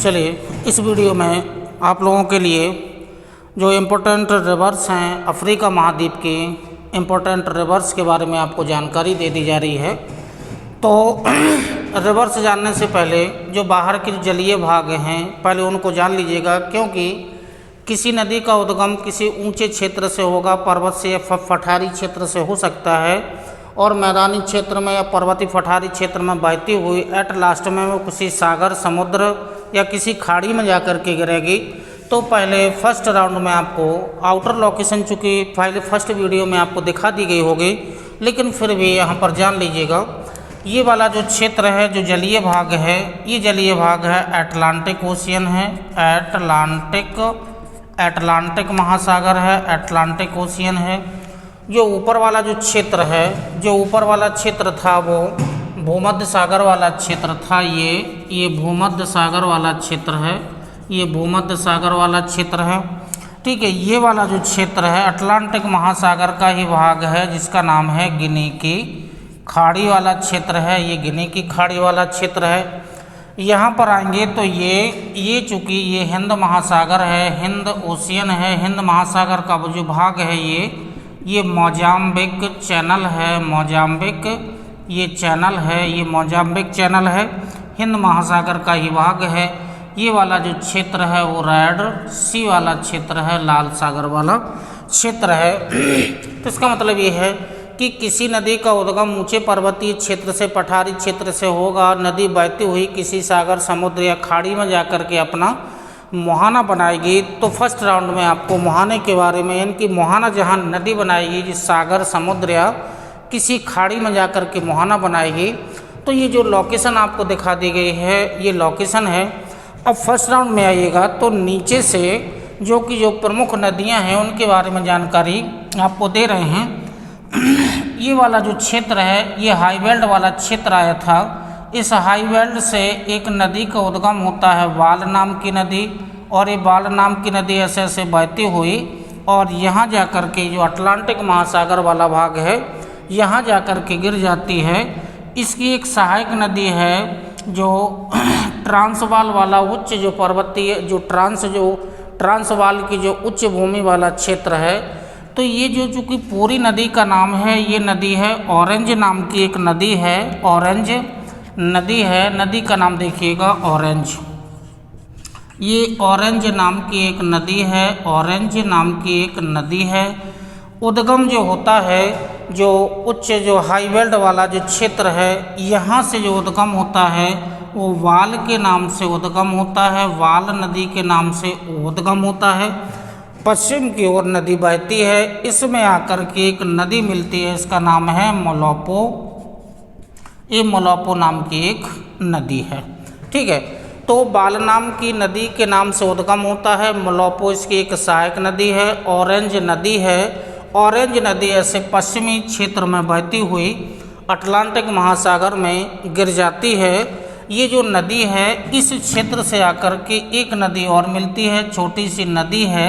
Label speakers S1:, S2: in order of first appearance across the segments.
S1: चलिए इस वीडियो में आप लोगों के लिए जो इम्पोर्टेंट रिवर्स हैं अफ्रीका महाद्वीप की इम्पोर्टेंट रिवर्स के बारे में आपको जानकारी दे दी जा रही है। तो रिवर्स जानने से पहले जो बाहर के जलीय भाग हैं पहले उनको जान लीजिएगा, क्योंकि किसी नदी का उद्गम किसी ऊंचे क्षेत्र से होगा, पर्वत से या पठारी क्षेत्र से हो सकता है, और मैदानी क्षेत्र में या पर्वतीय पठारी क्षेत्र में बहती हुई एट लास्ट में वो किसी सागर, समुद्र या किसी खाड़ी में जाकर के गिरेगी। तो पहले फर्स्ट राउंड में आपको आउटर लोकेशन, चूँकि पहले फर्स्ट वीडियो में आपको दिखा दी गई होगी, लेकिन फिर भी यहाँ पर जान लीजिएगा। ये वाला जो क्षेत्र है, जो जलीय भाग है, ये जलीय भाग है अटलांटिक ओशियन है, अटलांटिक महासागर है, अटलांटिक ओशियन है। जो ऊपर वाला जो क्षेत्र है, जो ऊपर वाला क्षेत्र था वो भूमध्य सागर वाला क्षेत्र था। ये भूमध्य सागर वाला क्षेत्र है, ये भूमध्य सागर वाला क्षेत्र है। ठीक है, ये वाला जो क्षेत्र है अटलांटिक महासागर का ही भाग है, जिसका नाम है गिनी की खाड़ी वाला क्षेत्र है। ये गिनी की खाड़ी वाला क्षेत्र है। यहाँ पर आएंगे तो ये चूँकि ये हिंद महासागर है, हिंद ओशियन है, हिंद महासागर का जो भाग है ये मोजाम्बिक चैनल है, मोजाम्बिक ये चैनल है, ये मोजाम्बिक चैनल है, हिंद महासागर का ही भाग है। ये वाला जो क्षेत्र है वो रेड सी वाला क्षेत्र है, लाल सागर वाला क्षेत्र है। तो इसका मतलब ये है कि किसी नदी का उद्गम ऊंचे पर्वतीय क्षेत्र से, पठारी क्षेत्र से होगा। नदी बहती हुई किसी सागर, समुद्र या खाड़ी में जाकर के अपना मुहाना बनाएगी। तो फर्स्ट राउंड में आपको मुहाने के बारे में, यानी कि मुहाना जहाँ नदी बनाएगी, जिस सागर, समुद्र या किसी खाड़ी में जाकर के मुहाना बनाएगी, तो ये जो लोकेशन आपको दिखा दी गई है ये लोकेशन है। अब फर्स्ट राउंड में आइएगा तो नीचे से जो प्रमुख नदियाँ हैं उनके बारे में जानकारी आपको दे रहे हैं। ये वाला जो क्षेत्र है ये हाई बेल्ट वाला क्षेत्र आया था। इस हाई बेल्ट से एक नदी का उद्गम होता है, वाल नाम की नदी, और ये वाल नाम की नदी ऐसे ऐसे बहती हुई और यहाँ जाकर के जो अटलांटिक महासागर वाला भाग है यहाँ जाकर के गिर जाती है। इसकी एक सहायक नदी है जो ट्रांसवाल वाला उच्च जो पर्वतीय जो ट्रांसवाल की जो उच्च भूमि वाला क्षेत्र है। तो ये जो चूँकि पूरी नदी का नाम है, ये नदी है ऑरेंज नाम की एक नदी है, ऑरेंज नदी है। नदी का नाम देखिएगा ऑरेंज, ये ऑरेंज नाम की एक नदी है, ऑरेंज नाम की एक नदी है। उद्गम जो होता है, जो उच्च जो हाई बेल्ट वाला जो क्षेत्र है, यहाँ से जो उद्गम होता है वो वाल के नाम से उद्गम होता है, वाल नदी के नाम से उद्गम होता है। पश्चिम की ओर नदी बहती है, इसमें आकर के एक नदी मिलती है, इसका नाम है मोलोपो। ये मोलोपो नाम की एक नदी है। ठीक है, तो वाल नाम की नदी के नाम से उद्गम होता है, मोलोपो इसकी एक सहायक नदी है। ऑरेंज नदी है, ऑरेंज नदी ऐसे पश्चिमी क्षेत्र में बहती हुई अटलांटिक महासागर में गिर जाती है। ये जो नदी है इस क्षेत्र से आकर के एक नदी और मिलती है, छोटी सी नदी है,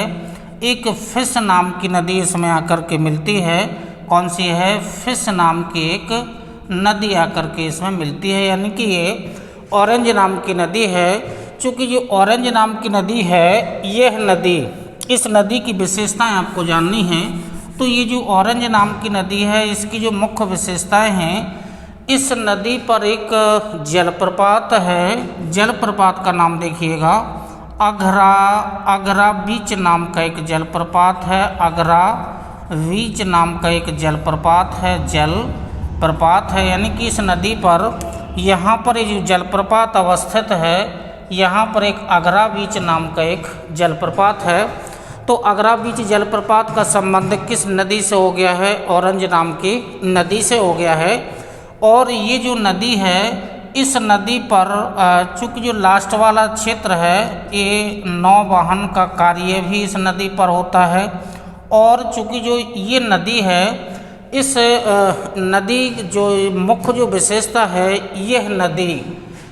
S1: एक फिश नाम की नदी इसमें आकर के मिलती है। कौन सी है? फिश नाम की एक नदी आकर के इसमें मिलती है, यानी कि ये ऑरेंज नाम की नदी है। चूँकि जो ऑरेंज नाम की नदी है, यह नदी, इस नदी की विशेषताएं आपको जाननी है। तो ये जो ऑरेंज नाम की नदी है इसकी जो मुख्य विशेषताएं हैं, इस नदी पर एक जलप्रपात है। जलप्रपात का नाम देखिएगा अगरा बीच नाम का एक जलप्रपात है, अगरा बीच नाम का एक जलप्रपात है, यानी कि इस नदी पर यहाँ पर जो जलप्रपात अवस्थित है, यहाँ पर एक अगरा बीच नाम का एक जलप्रपात है। तो अगरा बीच जलप्रपात का संबंध किस नदी से हो गया है? ऑरेंज नाम की नदी से हो गया है। और ये जो नदी है, इस नदी पर चूँकि जो लास्ट वाला क्षेत्र है ये नौवहन का कार्य भी इस नदी पर होता है। और चूँकि जो ये नदी है, इस नदी जो मुख्य जो विशेषता है, यह नदी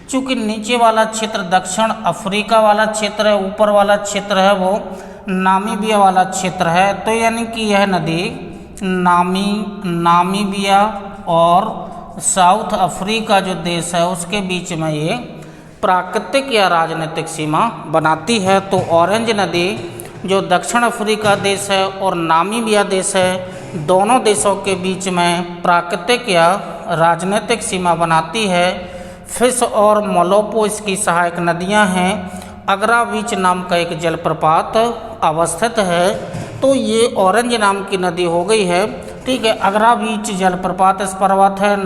S1: चूँकि नीचे वाला क्षेत्र दक्षिण अफ्रीका वाला क्षेत्र है, ऊपर वाला क्षेत्र है वो नामीबिया वाला क्षेत्र है। तो यानी कि यह नदी नामीबिया और साउथ अफ्रीका जो देश है उसके बीच में ये प्राकृतिक या राजनीतिक सीमा बनाती है। तो ऑरेंज नदी जो दक्षिण अफ्रीका देश है और नामीबिया देश है, दोनों देशों के बीच में प्राकृतिक या राजनीतिक सीमा बनाती है। फिश और मोलोपो इसकी सहायक नदियां हैं। अग्रावीच नाम का एक जलप्रपात अवस्थित है। तो ये ऑरेंज नाम की नदी हो गई है। ठीक है, अग्रावीच जलप्रपात इस पर्वत है।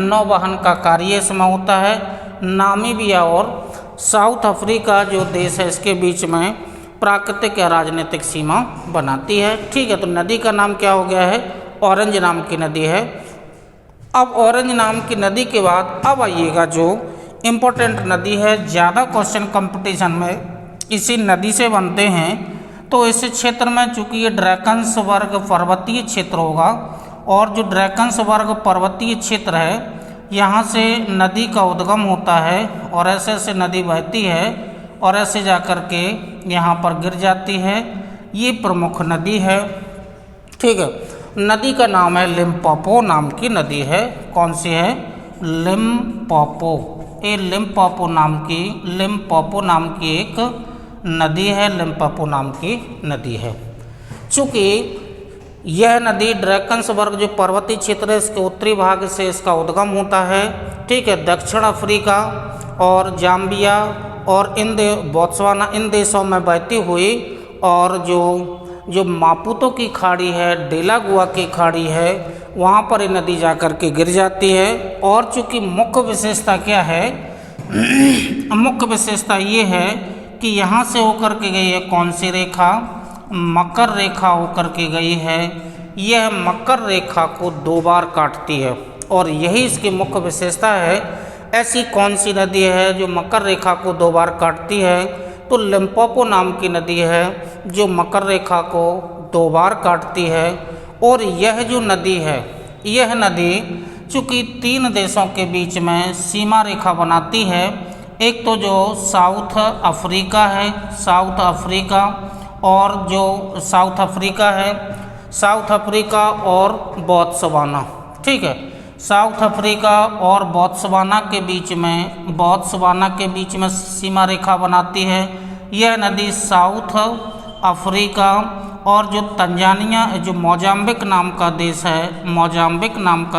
S1: नौवहन का कार्य इसमें होता है। नामीबिया और साउथ अफ्रीका जो देश है इसके बीच में प्राकृतिक या राजनीतिक सीमा बनाती है। ठीक है, तो नदी का नाम क्या हो गया है? ऑरेंज नाम की नदी है। अब ऑरेंज नाम की नदी के बाद अब आइएगा जो इम्पोर्टेंट नदी है, ज़्यादा क्वेश्चन कंपटीशन में इसी नदी से बनते हैं। तो इस क्षेत्र में चूंकि ये ड्रैकन्स वर्ग पर्वतीय क्षेत्र होगा और जो ड्रैकन्स वर्ग पर्वतीय क्षेत्र है यहाँ से नदी का उद्गम होता है और ऐसे ऐसे नदी बहती है और ऐसे जाकर के यहाँ पर गिर जाती है। ये प्रमुख नदी है। ठीक है, नदी का नाम है लिम्पोपो नाम की नदी है। कौन सी है? लिम्पोपो। ये लिम्पोपो नाम की एक नदी है। लिम्पोपो नाम की नदी है। चूँकि यह नदी ड्रैकन्स वर्ग जो पर्वतीय क्षेत्र है इसके उत्तरी भाग से इसका उद्गम होता है। ठीक है, दक्षिण अफ्रीका और जाम्बिया और बोत्सवाना इन देशों में बहती हुई और जो मापुतो की खाड़ी है, डेलागुआ की खाड़ी है, वहाँ पर ये नदी जाकर के गिर जाती है। और चूँकि मुख्य विशेषता क्या है? मुख्य विशेषता ये है कि यहाँ से होकर के गई है कौन सी रेखा? मकर रेखा होकर के गई है। यह मकर रेखा को 2 बार काटती है और यही इसकी मुख्य विशेषता है। ऐसी कौन सी नदी है जो मकर रेखा को 2 बार काटती है? तो लिम्पोपो नाम की नदी है जो मकर रेखा को 2 बार काटती है। और यह जो नदी है, यह नदी चूँकि 3 देशों के बीच में सीमा रेखा बनाती है। एक तो जो साउथ अफ्रीका है, साउथ अफ्रीका और जो साउथ अफ्रीका और बोत्सवाना। ठीक है, साउथ अफ्रीका और बोत्सवाना के बीच में सीमा रेखा बनाती है। यह नदी साउथ अफ्रीका और जो तंजानिया जो मोजाम्बिक नाम का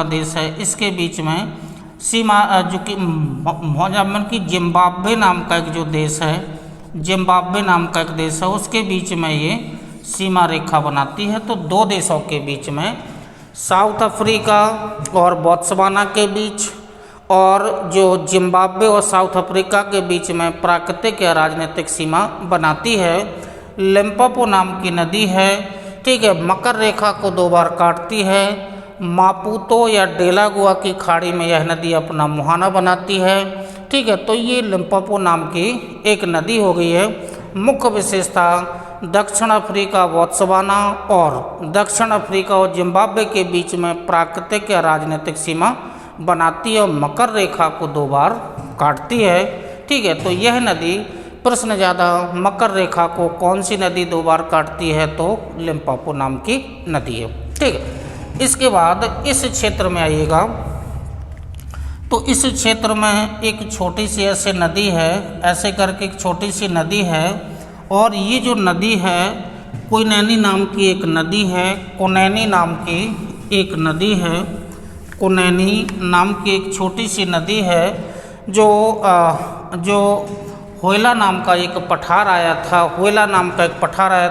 S1: देश है इसके बीच में सीमा जो कि मोजाम्बिक की जिम्बाब्वे नाम का एक देश है उसके बीच में ये सीमा रेखा बनाती है। तो 2 देशों के बीच में साउथ अफ्रीका और बोत्सवाना के बीच और जो जिम्बाब्वे और साउथ अफ्रीका के बीच में प्राकृतिक या राजनीतिक सीमा बनाती है। लिम्पोपो नाम की नदी है। ठीक है, मकर रेखा को 2 बार काटती है। मापुतो या डेलागुआ की खाड़ी में यह नदी अपना मुहाना बनाती है। ठीक है, तो ये लिम्पोपो नाम की एक नदी हो गई है। मुख्य विशेषता दक्षिण अफ्रीका, बोत्सवाना और दक्षिण अफ्रीका और जिम्बाब्वे के बीच में प्राकृतिक या राजनीतिक सीमा बनाती है और मकर रेखा को 2 बार काटती है। ठीक है, तो यह नदी प्रश्न ज़्यादा मकर रेखा को कौन सी नदी 2 बार काटती है? तो लिम्पोपो नाम की नदी है। ठीक है, इसके बाद इस क्षेत्र में आइएगा तो इस क्षेत्र में एक छोटी सी ऐसे नदी है, ऐसे करके एक छोटी सी नदी है और ये जो नदी है कोनैनी नाम की एक नदी है। कोनैनी नाम की एक नदी है। कोनैनी नाम की एक छोटी सी नदी है जो होयला नाम का एक पठार आया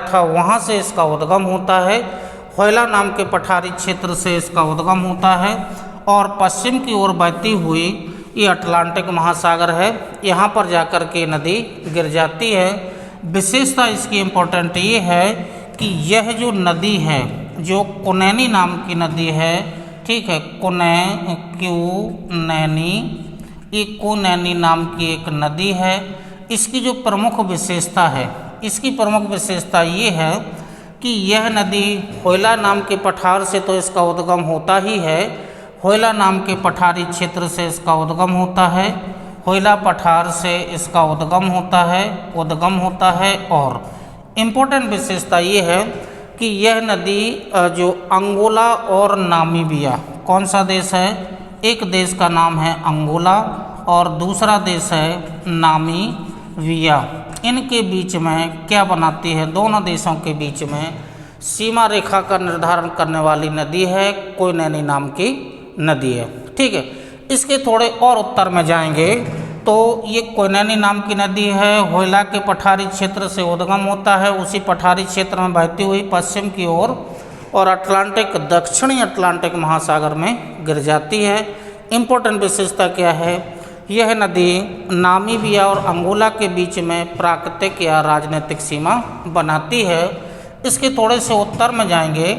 S1: था, वहाँ से इसका उद्गम होता है। होयला नाम के पठारी क्षेत्र से इसका उद्गम होता है और पश्चिम की ओर बहती हुई ये अटलांटिक महासागर है। यहाँ पर जाकर के नदी गिर जाती है। विशेषता इसकी इम्पोर्टेंट ये है कि यह जो नदी है जो कोनैनी नाम की नदी है, ठीक है, कोनैनी नाम की एक नदी है। इसकी जो प्रमुख विशेषता ये है कि यह नदी होयला नाम के पठार से तो इसका उद्गम होता ही है। होयला नाम के पठारी क्षेत्र से इसका उद्गम होता है। होयला पठार से इसका उद्गम होता है और इम्पोर्टेंट विशेषता ये है कि यह नदी जो अंगोला और नामीबिया, कौन सा देश है? एक देश का नाम है अंगोला और दूसरा देश है नामीबिया। इनके बीच में क्या बनाती है? दोनों देशों के बीच में सीमा रेखा का निर्धारण करने वाली नदी है कोयनेनी नाम की नदी है। ठीक है, इसके थोड़े और उत्तर में जाएंगे तो ये कोयनेनी नाम की नदी है, होयला के पठारी क्षेत्र से उद्गम होता है, उसी पठारी क्षेत्र में बहती हुई पश्चिम की ओर और अटलांटिक दक्षिणी अटलांटिक महासागर में गिर जाती है। इम्पोर्टेंट विशेषता क्या है? यह नदी नामीबिया और अंगोला के बीच में प्राकृतिक या राजनीतिक सीमा बनाती है। इसके थोड़े से उत्तर में जाएंगे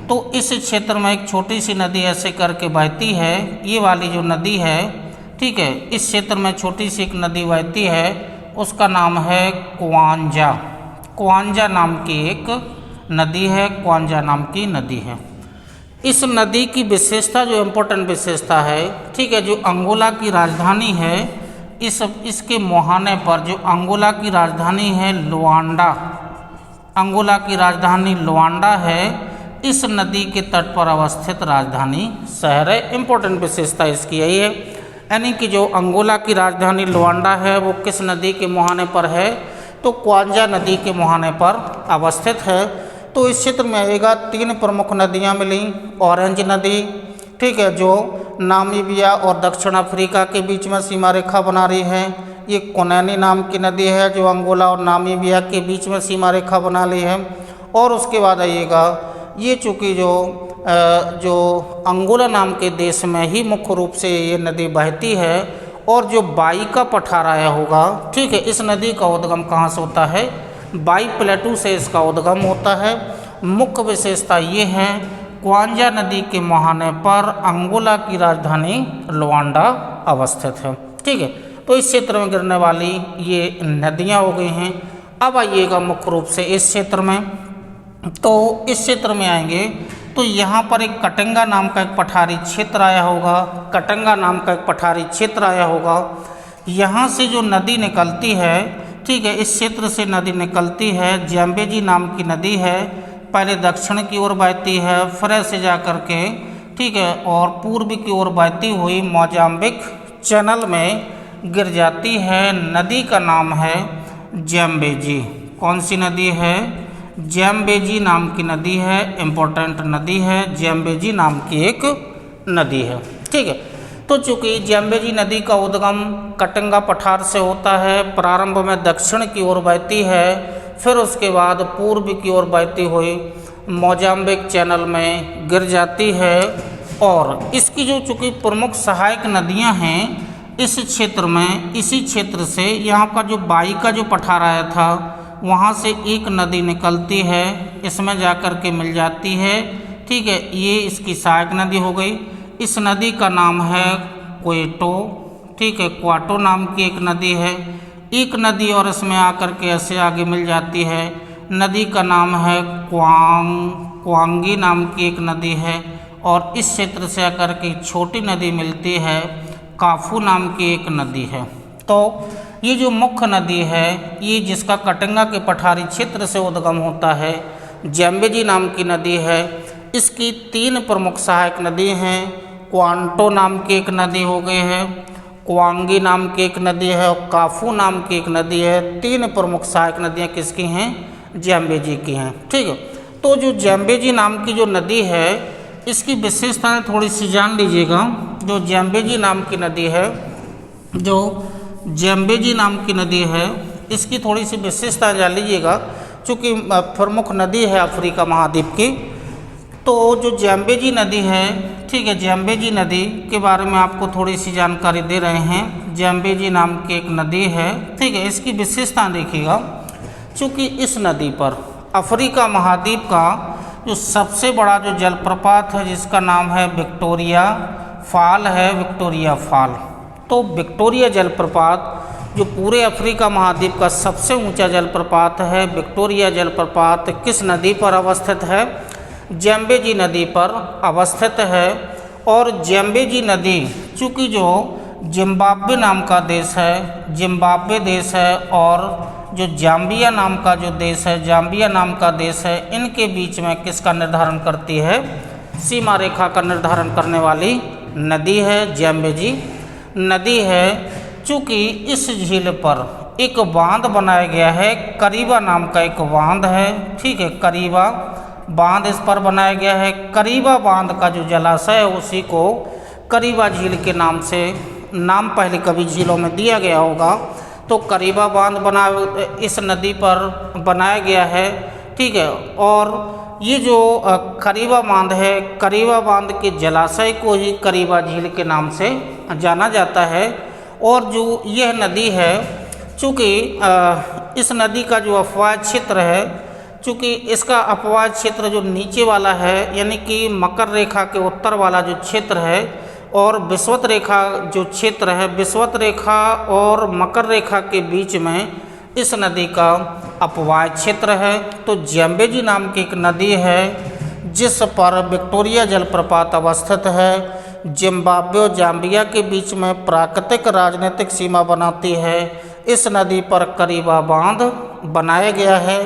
S1: तो इस क्षेत्र में एक छोटी सी नदी ऐसे करके बहती है। ये वाली जो नदी है, ठीक है, इस क्षेत्र में छोटी सी एक नदी बहती है, उसका नाम है क्वांजा। क्वांजा नाम की एक नदी है, क्वांजा नाम की नदी है। इस नदी की विशेषता, जो इम्पोर्टेंट विशेषता है, ठीक है, जो अंगोला की राजधानी है, इसके मुहाने पर जो अंगोला की राजधानी है लुआंडा, अंगोला की राजधानी लुआंडा है, इस नदी के तट पर अवस्थित राजधानी शहर है। इम्पोर्टेंट विशेषता इसकी यही है, यानी कि जो अंगोला की राजधानी लुआंडा है वो किस नदी के मुहाने पर है? तो क्वांजा नदी के मुहाने पर अवस्थित है। तो इस क्षेत्र में आएगा 3 प्रमुख नदियां मिली। ऑरेंज नदी, ठीक है, जो नामीबिया और दक्षिण अफ्रीका के बीच में सीमा रेखा बना रही है। ये कोयनेनी नाम की नदी है जो अंगोला और नामीबिया के बीच में सीमा रेखा बना ली है। और उसके बाद आइएगा, ये चूँकि जो अंगोला नाम के देश में ही मुख्य रूप से ये नदी बहती है और जो बाई का पठार आया होगा, ठीक है, इस नदी का उद्गम कहाँ से होता है? बाई प्लेटू से इसका उद्गम होता है। मुख्य विशेषता ये है, क्वांजा नदी के मुहाने पर अंगोला की राजधानी लुआंडा अवस्थित है। ठीक है, तो इस क्षेत्र में गिरने वाली ये नदियाँ हो गई हैं। अब आइएगा मुख्य रूप से इस क्षेत्र में, तो इस क्षेत्र में आएंगे तो यहाँ पर एक कटंगा नाम का एक पठारी क्षेत्र आया होगा, कटंगा नाम का एक पठारी क्षेत्र आया होगा। यहाँ से जो नदी निकलती है, ठीक है, इस क्षेत्र से नदी निकलती है, जैम्बेजी नाम की नदी है। पहले दक्षिण की ओर बहती है, फिर ऐसे जा कर के, ठीक है, और पूर्व की ओर बहती हुई मोजाम्बिक चैनल में गिर जाती है। नदी का नाम है जैम्बेजी। कौन सी नदी है? जैम्बेजी नाम की नदी है, इम्पोर्टेंट नदी है, जैम्बेजी नाम की एक नदी है। ठीक है, तो चूँकि जैम्बेजी नदी का उद्गम कटंगा पठार से होता है, प्रारंभ में दक्षिण की ओर बहती है, फिर उसके बाद पूर्व की ओर बहती हुई मोजाम्बिक चैनल में गिर जाती है। और इसकी जो चूँकि प्रमुख सहायक नदियाँ हैं इस क्षेत्र में, इसी क्षेत्र से यहाँ का जो बाई का जो पठार आया था वहाँ से एक नदी निकलती है, इसमें जाकर के मिल जाती है। ठीक है, ये इसकी सहायक नदी हो गई। इस नदी का नाम है क्वेटो, ठीक है, क्वाटो नाम की एक नदी है। एक नदी और इसमें आकर के ऐसे आगे मिल जाती है, नदी का नाम है क्वांगी नाम की एक नदी है। और इस क्षेत्र से आकर के छोटी नदी मिलती है, काफू नाम की एक नदी है। तो ये जो मुख्य नदी है, ये जिसका कटंगा के पठारी क्षेत्र से उद्गम होता है, जैम्बेजी नाम की नदी है। इसकी 3 प्रमुख सहायक नदी हैं। क्वांटो नाम की एक नदी हो गई है, क्वांगी नाम की एक नदी है और काफू नाम की एक नदी है। 3 प्रमुख सहायक नदियाँ किसकी हैं? जैम्बेजी की हैं। ठीक है, तो जो जैम्बेजी नाम की जो नदी है, इसकी विशेषताएं थोड़ी सी जान लीजिएगा। जो जैम्बेजी नाम की नदी है, जो जैम्बेजी नाम की नदी है, इसकी थोड़ी सी विशेषता जान लीजिएगा, चूँकि प्रमुख नदी है अफ्रीका महाद्वीप की। तो जो जैम्बेजी नदी है, ठीक है, जैम्बेजी नदी के बारे में आपको थोड़ी सी जानकारी दे रहे हैं। जैम्बेजी नाम की एक नदी है, ठीक है, इसकी विशेषता देखिएगा। चूँकि इस नदी पर अफ्रीका महाद्वीप का जो सबसे बड़ा जो जलप्रपात है, जिसका नाम है विक्टोरिया फॉल है, विक्टोरिया फॉल। तो विक्टोरिया जलप्रपात जो पूरे अफ्रीका महाद्वीप का सबसे ऊंचा जलप्रपात है, विक्टोरिया जलप्रपात किस नदी पर अवस्थित है? जैम्बेजी नदी पर अवस्थित है। और जैम्बेजी नदी चूँकि जो जिम्बाब्वे नाम का देश है, जिम्बाब्वे देश है, और जो जाम्बिया नाम का जो देश है, जाम्बिया नाम का देश है, इनके बीच में किसका निर्धारण करती है? सीमा रेखा का निर्धारण करने वाली नदी है जैम्बेजी नदी है। चूँकि इस झील पर एक बांध बनाया गया है, करीबा नाम का एक बांध है, ठीक है, करीबा बांध इस पर बनाया गया है। करीबा बांध का जो जलाशय है उसी को करीबा झील के नाम से नाम पहले कभी झीलों में दिया गया होगा, तो करीबा बांध बना इस नदी पर बनाया गया है, ठीक है। और ये जो करीबा बांध है, करीबा बांध के जलाशय को ही करीबा झील के नाम से जाना जाता है। और जो यह नदी है, चूँकि इस नदी का जो अपवाह क्षेत्र है, चूँकि इसका अपवाह क्षेत्र जो नीचे वाला है, यानी कि मकर रेखा के उत्तर वाला जो क्षेत्र है और विषुवत रेखा जो क्षेत्र है, विषुवत रेखा और मकर रेखा के बीच में इस नदी का अपवाह क्षेत्र है। तो ज़ैम्बेजी नाम की एक नदी है जिस पर विक्टोरिया जलप्रपात अवस्थित है, जिम्बाब्वे और जाम्बिया के बीच में प्राकृतिक राजनीतिक सीमा बनाती है। इस नदी पर करीबा बांध बनाया गया है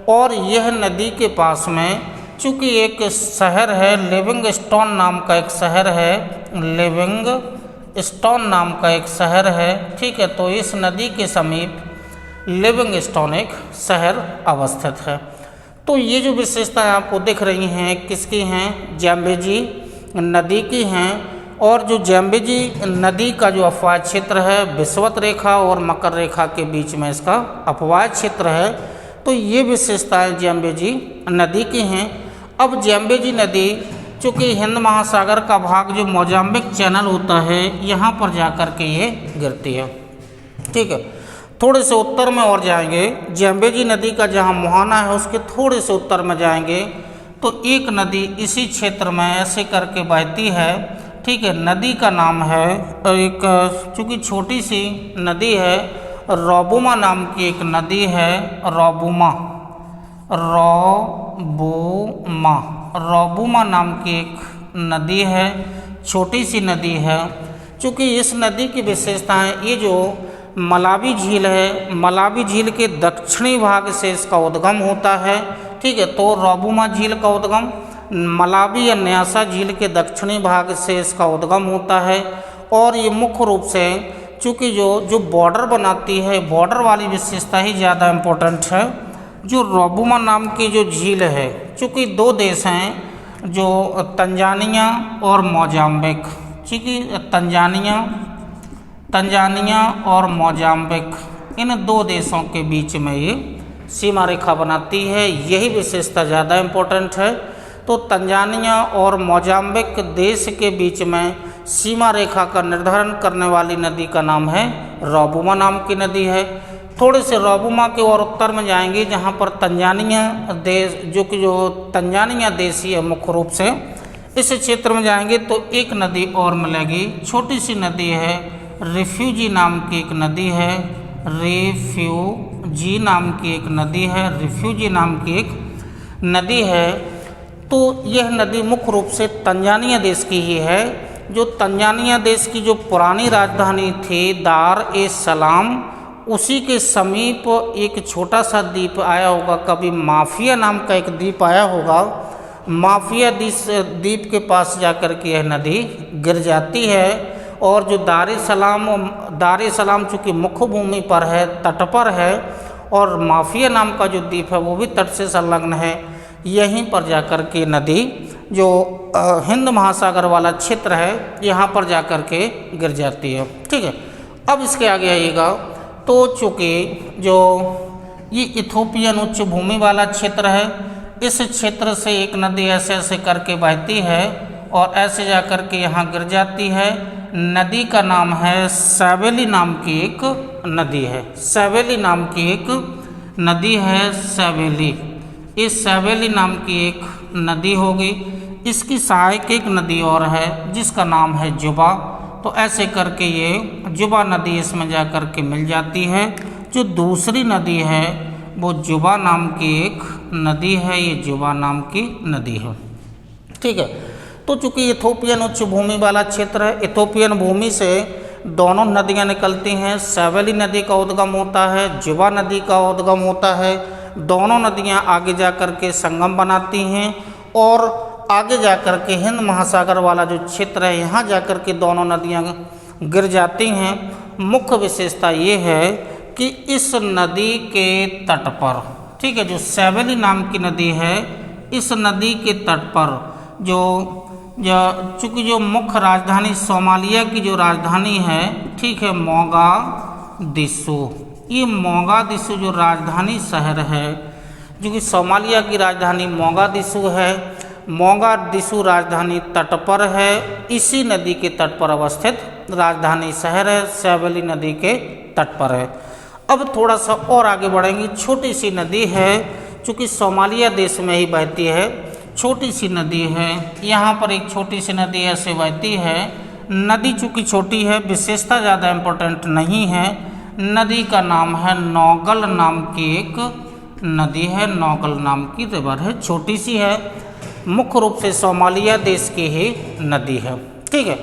S1: और यह नदी के पास में चूँकि एक शहर है, लिविंगस्टोन नाम का एक शहर है, लिविंगस्टोन नाम का एक शहर है, ठीक है। तो इस नदी के समीप लिविंगस्टोन एक शहर अवस्थित है। तो ये जो विशेषताएं आपको दिख रही हैं किसकी हैं? ज़ैम्बेजी नदी की हैं। और जो ज़ैम्बेजी नदी का जो अपवाह क्षेत्र है, विषुवत रेखा और मकर रेखा के बीच में इसका अपवाह क्षेत्र है। तो ये विशेषताएं ज़ैम्बेजी नदी की हैं। अब ज़ैम्बेजी नदी चूँकि हिंद महासागर का भाग जो मोजाम्बिक चैनल होता है, यहाँ पर जा कर के ये गिरती है, ठीक है। थोड़े से उत्तर में और जाएंगे, ज़ैम्बेजी नदी का जहाँ मुहाना है उसके थोड़े से उत्तर में जाएंगे तो एक नदी इसी क्षेत्र में ऐसे करके बहती है, ठीक है। नदी का नाम है एक, चूँकि छोटी सी नदी है, रोबुमा नाम की एक नदी है, रोबुमा नाम की एक नदी है, छोटी सी नदी है। चूँकि इस नदी की विशेषताएं, ये जो मलावी झील है, मलावी झील के दक्षिणी भाग से इसका उद्गम होता है, ठीक है। तो रोबुमा झील का उद्गम मलावी या न्यासा झील के दक्षिणी भाग से इसका उद्गम होता है। और ये मुख्य रूप से चूँकि जो बॉर्डर बनाती है, बॉर्डर वाली विशेषता ही ज़्यादा इम्पोर्टेंट है। जो रोबुमा नाम की जो झील है, चूँकि दो देश हैं जो तंजानिया और मोजाम्बिक, चूँकि तंजानिया और मोजाम्बिक, इन दो देशों के बीच में ये सीमा रेखा बनाती है, यही विशेषता ज़्यादा इम्पोर्टेंट है। तो तंजानिया और मोजाम्बिक देश के बीच में सीमा रेखा का निर्धारण करने वाली नदी का नाम है रोबुमा नाम की नदी है। थोड़े से रोबुमा के और उत्तर में जाएंगे जहाँ पर तंजानिया देश, जो तंजानिया देश ही है मुख्य रूप से, इस क्षेत्र में जाएंगे तो एक नदी और मिलेगी, छोटी सी नदी है, रिफ्यूजी नाम की एक नदी है, रिफ्यूजी नाम की एक नदी है, रिफ्यूजी नाम की एक नदी है। तो यह नदी मुख्य रूप से तंजानिया देश की ही है। जो तंजानिया देश की जो पुरानी राजधानी थी दार ए सलाम, उसी के समीप एक छोटा सा द्वीप आया होगा, कभी माफिया नाम का एक द्वीप आया होगा, माफिया द्वीप के पास जाकर के यह नदी गिर जाती है। और जो दार ए सलाम चूँकि मुख्य भूमि पर है, तट पर है, और माफिया नाम का जो द्वीप है वो भी तट से संलग्न है, यहीं पर जाकर के नदी जो हिंद महासागर वाला क्षेत्र है यहाँ पर जाकर के गिर जाती है, ठीक है। अब इसके आगे आइएगा तो चूँकि जो ये इथोपियन उच्च भूमि वाला क्षेत्र है, इस क्षेत्र से एक नदी ऐसे ऐसे करके बहती है और ऐसे जाकर के यहाँ गिर जाती है। नदी का नाम है सैवेली नाम की एक नदी है, सैवेली नाम की एक नदी है, सैवेली, इस सैवेली नाम की एक नदी होगी। इसकी सहायक एक नदी और है जिसका नाम है जुबा। तो ऐसे करके ये जुबा नदी इसमें जा कर के मिल जाती है। जो दूसरी नदी है वो जुबा नाम की एक नदी है, ये जुबा नाम की नदी है, ठीक है। तो चूँकि इथोपियन उच्च भूमि वाला क्षेत्र है, इथोपियन भूमि से दोनों नदियाँ निकलती हैं, सैवेली नदी का उद्गम होता है, जुबा नदी का उद्गम होता है। दोनों नदियाँ आगे जा कर के संगम बनाती हैं और आगे जा कर के हिंद महासागर वाला जो क्षेत्र है यहाँ जा कर के दोनों नदियाँ गिर जाती हैं। मुख्य विशेषता ये है कि इस नदी के तट पर, ठीक है, जो सैवेली नाम की नदी है, इस नदी के तट पर चूँकि जो मुख्य राजधानी सोमालिया की जो राजधानी है, ठीक है, मोगादिशु, ये मोगादिशु जो राजधानी शहर है, जो कि सोमालिया की राजधानी मोगादिशु है, मोगादिशु राजधानी तट पर है, इसी नदी के तट पर अवस्थित राजधानी शहर है, सैवेली नदी के तट पर है। अब थोड़ा सा और आगे बढ़ेंगे। छोटी सी नदी है, चूँकि सोमालिया देश में ही बहती है, छोटी सी नदी है, यहाँ पर एक छोटी सी नदी ऐसे बहती है। नदी चूँकि छोटी है, विशेषता ज़्यादा इम्पोर्टेंट नहीं है। नदी का नाम है नौगल, नाम की एक नदी है, नौगल नाम की रिवर है, छोटी सी है, मुख्य रूप से सोमालिया देश की ही नदी है, ठीक है।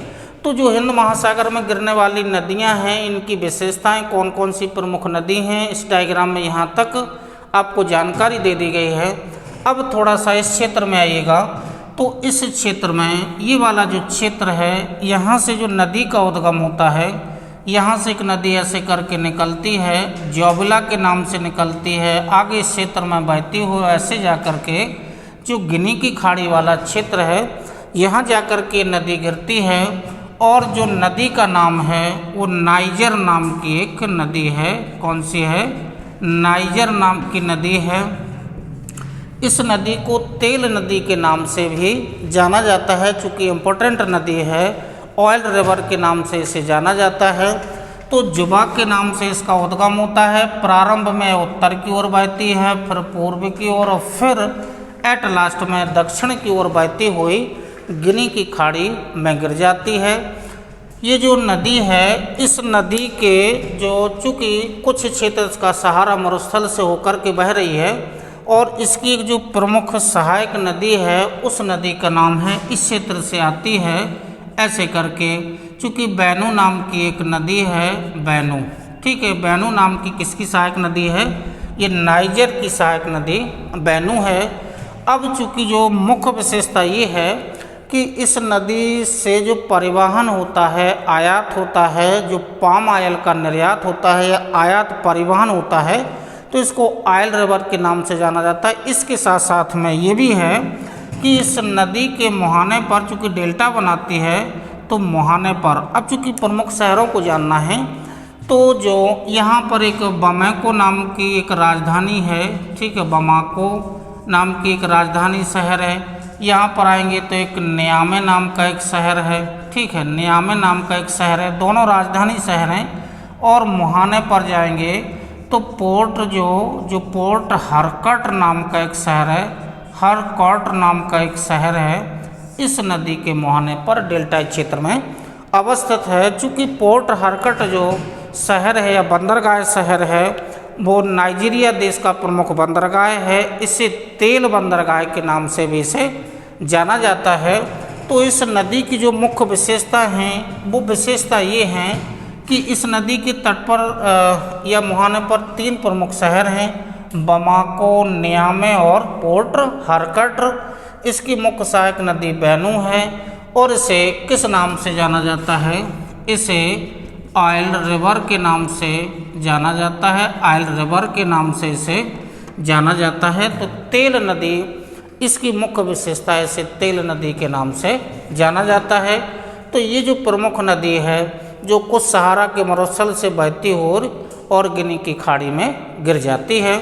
S1: तो जो हिंद महासागर में गिरने वाली नदियां हैं, इनकी विशेषताएं कौन कौन सी प्रमुख नदी हैं, इस डायग्राम में यहाँ तक आपको जानकारी दे दी गई है। अब थोड़ा सा इस क्षेत्र में आइएगा। तो इस क्षेत्र में ये वाला जो क्षेत्र है, यहाँ से जो नदी का उद्गम होता है, यहाँ से एक नदी ऐसे करके निकलती है, जोबिला के नाम से निकलती है, आगे इस क्षेत्र में बहती हुई ऐसे जा कर के जो गिनी की खाड़ी वाला क्षेत्र है, यहाँ जा कर के नदी गिरती है। और जो नदी का नाम है वो नाइजर नाम की एक नदी है। कौन सी है? नाइजर नाम की नदी है। इस नदी को तेल नदी के नाम से भी जाना जाता है, चूँकि इम्पोर्टेंट नदी है, ऑयल रिवर के नाम से इसे जाना जाता है। तो जुबा के नाम से इसका उद्गम होता है। प्रारंभ में उत्तर की ओर बहती है, फिर पूर्व की ओर, और फिर एट लास्ट में दक्षिण की ओर बहती हुई गिनी की खाड़ी में गिर जाती है। ये जो नदी है, इस नदी के जो चूँकि कुछ क्षेत्र का सहारा मरुस्थल से होकर के बह रही है, और इसकी एक जो प्रमुख सहायक नदी है, उस नदी का नाम है, इस क्षेत्र से आती है ऐसे करके, चूँकि बैनू नाम की एक नदी है, बैनू, ठीक है, बैनू नाम की किसकी सहायक नदी है? ये नाइजर की सहायक नदी बैनू है। अब चूँकि जो मुख्य विशेषता ये है कि इस नदी से जो परिवहन होता है, आयात होता है, जो पाम ऑयल का निर्यात होता है या आयात परिवहन होता है, तो इसको ऑयल रिवर के नाम से जाना जाता है। इसके साथ साथ में ये भी है कि इस नदी के मुहाने पर चूँकि डेल्टा बनाती है, तो मुहाने पर अब चूँकि प्रमुख शहरों को जानना है, तो जो यहाँ पर एक बमाको नाम की एक राजधानी है, ठीक है, बमाको नाम की एक राजधानी शहर है। यहाँ पर आएंगे तो एक नियामे नाम का एक शहर है, ठीक है, नियामे नाम का एक शहर है, दोनों राजधानी शहर हैं। और मुहाने पर जाएंगे तो पोर्ट जो पोर्ट हरकट नाम का एक शहर है, हरकट नाम का एक शहर है, इस नदी के मुहाने पर डेल्टा क्षेत्र में अवस्थित है। चूँकि पोर्ट हरकट जो शहर है या बंदरगाह शहर है, वो नाइजीरिया देश का प्रमुख बंदरगाह है। इसे तेल बंदरगाह के नाम से भी इसे जाना जाता है। तो इस नदी की जो मुख्य विशेषता हैं, वो विशेषता ये हैं कि इस नदी के तट पर या मुहाने पर 3 प्रमुख शहर हैं, बमाको, नियामे और पोर्ट हरकट। इसकी मुख्य सहायक नदी बैनू है, और इसे किस नाम से जाना जाता है? इसे ऑयल रिवर के नाम से जाना जाता है, ऑयल रिवर के नाम से इसे जाना जाता है। तो तेल नदी इसकी मुख्य विशेषता है, इसे तेल नदी के नाम से जाना जाता है। तो ये जो प्रमुख नदी है, जो कुछ सहारा के मरुस्थल से बहती हुई और गिनी की खाड़ी में गिर जाती है।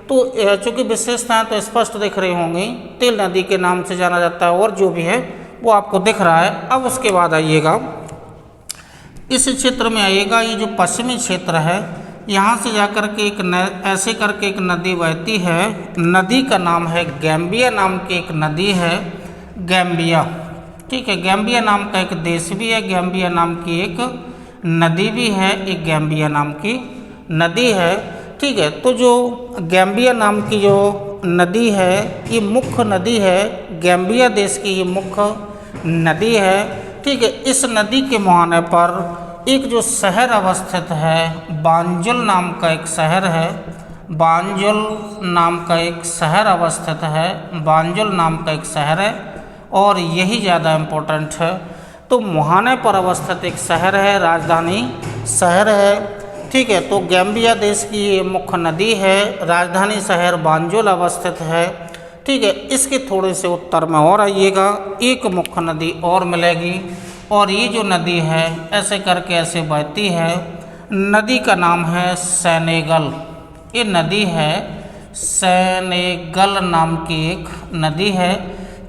S1: तो चूँकि विशेषताएँ तो स्पष्ट दिख रही होंगी, तेल नदी के नाम से जाना जाता है, और जो भी है वो आपको दिख रहा है। अब उसके बाद आइएगा, इस क्षेत्र में आइएगा, ये जो पश्चिमी क्षेत्र है, यहाँ से जाकर के ऐसे करके एक नदी बहती है। नदी का नाम है गैम्बिया नाम की एक नदी है, गैम्बिया, ठीक है, गैम्बिया नाम का एक देश भी है, गैम्बिया नाम की एक नदी भी है, एक गैम्बिया नाम की नदी है, ठीक है। तो जो गैम्बिया नाम की जो नदी है, ये मुख्य नदी है, गैम्बिया देश की ये मुख्य नदी है, ठीक है। इस नदी के मुहाने पर एक जो शहर अवस्थित है, बांजुल नाम का एक शहर है, बांजुल नाम का एक शहर अवस्थित है, बांजुल नाम का एक शहर है, और यही ज़्यादा इम्पोर्टेंट है। तो मुहाने पर अवस्थित एक शहर है, राजधानी शहर है। ठीक है, तो गैम्बिया देश की ये मुख्य नदी है, राजधानी शहर बांजुल अवस्थित है। ठीक है, इसके थोड़े से उत्तर में और आइएगा, एक मुख्य नदी और मिलेगी, और ये जो नदी है ऐसे करके ऐसे बहती है। नदी का नाम है सेनेगल। ये नदी है सेनेगल नाम की एक नदी है।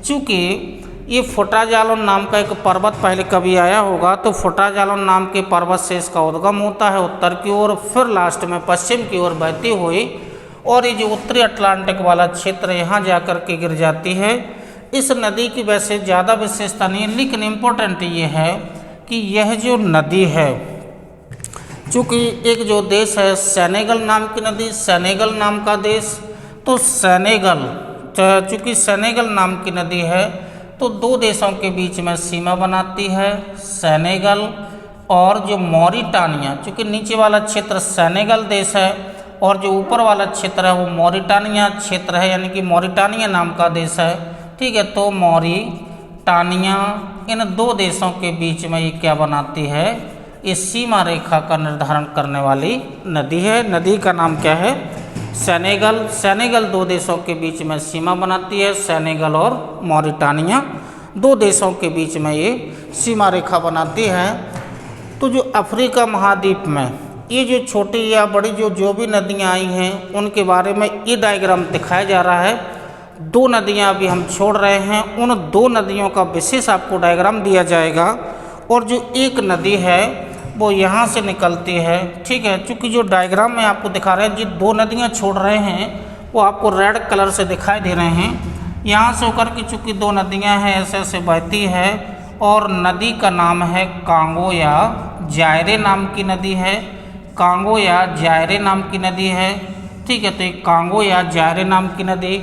S1: चूँकि ये फुटाजालन नाम का एक पर्वत पहले कभी आया होगा, तो फुटाजालन नाम के पर्वत से इसका उद्गम होता है उत्तर की ओर, फिर लास्ट में पश्चिम की ओर बहती हुई, और ये जो उत्तरी अटलांटिक वाला क्षेत्र यहाँ जाकर के गिर जाती है। इस नदी की वैसे ज़्यादा विशेषता नहीं है, लेकिन इम्पोर्टेंट ये है कि यह जो नदी है, चूँकि एक जो देश है सेनेगल नाम की नदी, सेनेगल नाम का देश, तो सेनेगल, चूँकि सेनेगल नाम की नदी है तो दो देशों के बीच में सीमा बनाती है, सेनेगल और जो मॉरिटानिया। चूँकि नीचे वाला क्षेत्र सेनेगल देश है और जो ऊपर वाला क्षेत्र है वो मॉरिटानिया क्षेत्र है, यानी कि मॉरिटानिया नाम का देश है। ठीक है, तो मॉरिटानिया इन दो देशों के बीच में ये क्या बनाती है, ये सीमा रेखा का निर्धारण करने वाली नदी है। नदी का नाम क्या है, सेनेगल। सेनेगल दो देशों के बीच में सीमा बनाती है, सेनेगल और मॉरिटानिया दो देशों के बीच में ये सीमा रेखा बनाती है। तो जो अफ्रीका महाद्वीप में ये जो छोटी या बड़ी जो भी नदियाँ आई हैं उनके बारे में ये डायग्राम दिखाया जा रहा है। दो नदियाँ अभी हम छोड़ रहे हैं, उन दो नदियों का विशेष आपको डायग्राम दिया जाएगा। और जो एक नदी है वो यहाँ से निकलती है। ठीक है, चूँकि जो डायग्राम में आपको दिखा रहे हैं, जो दो नदियाँ छोड़ रहे हैं वो आपको रेड कलर से दिखाई दे रहे हैं। यहाँ से होकर के चूँकि दो नदियाँ हैं ऐसे ऐसे बहती है, और नदी का नाम है कांगो या जायरे नाम की नदी है। कांगो या जायरे नाम की नदी है। ठीक है, तो एक कांगो या जायरे नाम की नदी,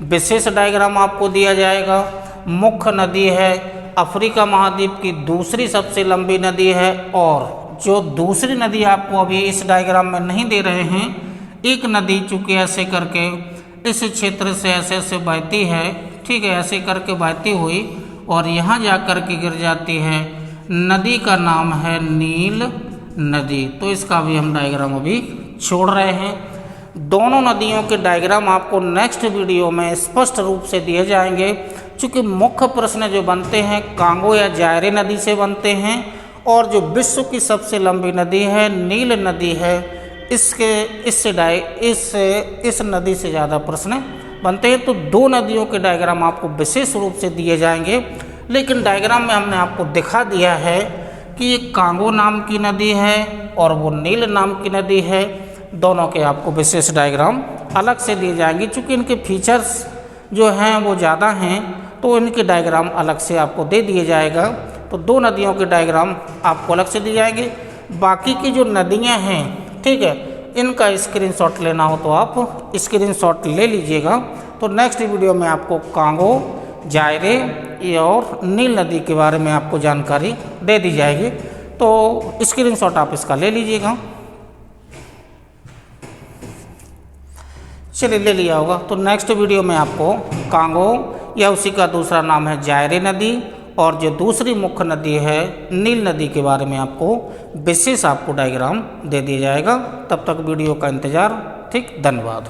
S1: विशेष डायग्राम आपको दिया जाएगा। मुख्य नदी है, अफ्रीका महाद्वीप की दूसरी सबसे लंबी नदी है, और जो दूसरी नदी आपको अभी इस डायग्राम में नहीं दे रहे हैं, एक नदी चूँकि ऐसे करके इस क्षेत्र से ऐसे ऐसे बहती है। ठीक है, ऐसे करके बहती हुई और यहाँ जा कर के गिर जाती है। नदी का नाम है नील नदी। तो इसका भी हम डायग्राम अभी छोड़ रहे हैं। दोनों नदियों के डायग्राम आपको नेक्स्ट वीडियो में स्पष्ट रूप से दिए जाएंगे। चूँकि मुख्य प्रश्न जो बनते हैं कांगो या जायरे नदी से बनते हैं, और जो विश्व की सबसे लंबी नदी है नील नदी है, इस नदी से ज़्यादा प्रश्न बनते हैं। तो दो नदियों के डायग्राम आपको विशेष रूप से दिए जाएंगे, लेकिन डायग्राम में हमने आपको दिखा दिया है कि ये कांगो नाम की नदी है और वो नील नाम की नदी है। दोनों के आपको विशेष डायग्राम अलग से दिए जाएंगे। चूँकि इनके फीचर्स जो हैं वो ज़्यादा हैं, तो इनके डायग्राम अलग से आपको दे दिए जाएगा। तो दो नदियों के डायग्राम आपको अलग से दिए जाएंगे। बाकी की जो नदियां हैं, ठीक है, इनका स्क्रीनशॉट लेना हो तो आप स्क्रीनशॉट ले लीजिएगा। तो नेक्स्ट वीडियो में आपको कांगो, जायरे और नील नदी के बारे में आपको जानकारी दे दी जाएगी। तो स्क्रीनशॉट आप इसका ले लीजिएगा। चलिए, ले लिया होगा। तो नेक्स्ट वीडियो में आपको कांगो या उसी का दूसरा नाम है जायरे नदी, और जो दूसरी मुख्य नदी है नील नदी के बारे में आपको विशेष आपको डायग्राम दे दिया जाएगा। तब तक वीडियो का इंतज़ार। ठीक, धन्यवाद।